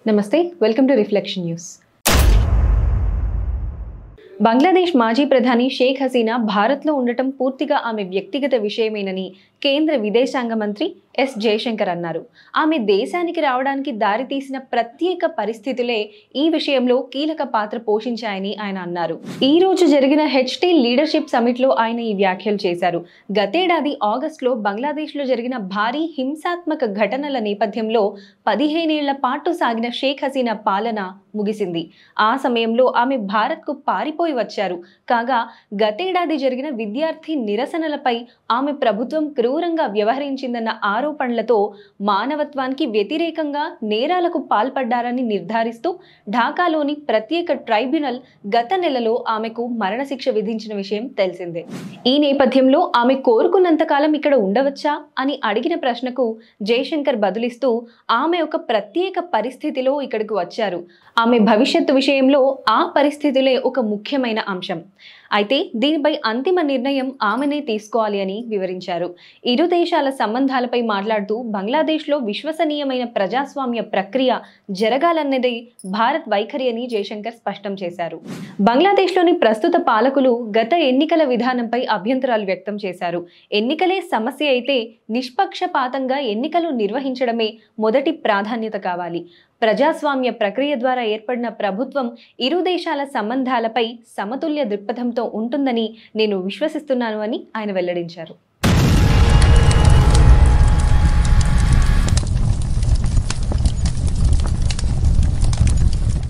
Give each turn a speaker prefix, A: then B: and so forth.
A: నమస్తే, welcome to reflection news. Bangladesh మాజీ ప్రధాని షేక్ హసీనా భారత్లో ఉండటం పూర్తిగా ఆమె వ్యక్తిగత విషయమేనని కేంద్ర విదేశాంగ మంత్రి ఎస్ జయశంకర్ అన్నారు. ఆమె దేశానికి రావడానికి దారితీసిన ప్రత్యేక పరిస్థితులే ఈ విషయంలో కీలక పాత్ర పోషించాయని ఆయన అన్నారు. ఈ రోజు జరిగిన హెచ్టీ లీడర్షిప్ సమిట్లో ఆయన ఈ వ్యాఖ్యలు చేశారు. గతేడాది ఆగస్టులో బంగ్లాదేశ్లో జరిగిన భారీ హింసాత్మక ఘటనల నేపథ్యంలో 15 ఏళ్ల పాటు సాగిన షేక్ హసీనా పాలన ముగిసింది. ఆ సమయంలో ఆమె భారత్కు పారిపోయి వచ్చారు. కాగా గతేడాది జరిగిన విద్యార్థి నిరసనలపై ఆమె ప్రభుత్వం క్రూరంగా వ్యవహరించిందన్న ఆరోపణలతో మానవత్వానికి వ్యతిరేకంగా నేరాలకు పాల్పడ్డారని నిర్ధారిస్తూ ఢాకాలోని ప్రత్యేక ట్రైబ్యునల్ గత నెలలో ఆమెకు మరణశిక్ష విధించిన విషయం తెలిసిందే. ఈ నేపథ్యంలో ఆమె కోరుకున్నంతకాలం ఇక్కడ ఉండవచ్చా అని అడిగిన ప్రశ్నకు జయశంకర్ బదులిస్తూ ఆమె ఒక ప్రత్యేక పరిస్థితిలో ఇక్కడికి వచ్చారు. ఆమె భవిష్యత్తు విషయంలో ఆ పరిస్థితులే ఒక ముఖ్యమైన అంశం. అయితే దీనిపై అంతిమ నిర్ణయం ఆమెనే తీసుకోవాలి అని వివరించారు. ఇరు దేశాల సంబంధాలపై మాట్లాడుతూ బంగ్లాదేశ్లో విశ్వసనీయమైన ప్రజాస్వామ్య ప్రక్రియ జరగాలన్నదే భారత్ వైఖరి అని జయశంకర్ స్పష్టం చేశారు. బంగ్లాదేశ్లోని ప్రస్తుత పాలకులు గత ఎన్నికల విధానంపై అభ్యంతరాలు వ్యక్తం చేశారు. ఎన్నికలే సమస్య అయితే నిష్పక్షపాతంగా ఎన్నికలు నిర్వహించడమే మొదటి ప్రాధాన్యత కావాలి. ప్రజాస్వామ్య ప్రక్రియ ద్వారా ఏర్పడిన ప్రభుత్వం ఇరు దేశాల సంబంధాలపై సమతుల్య దృక్పథంతో ఉంటుందని నేను విశ్వసిస్తున్నాను అని ఆయన వెల్లడించారు.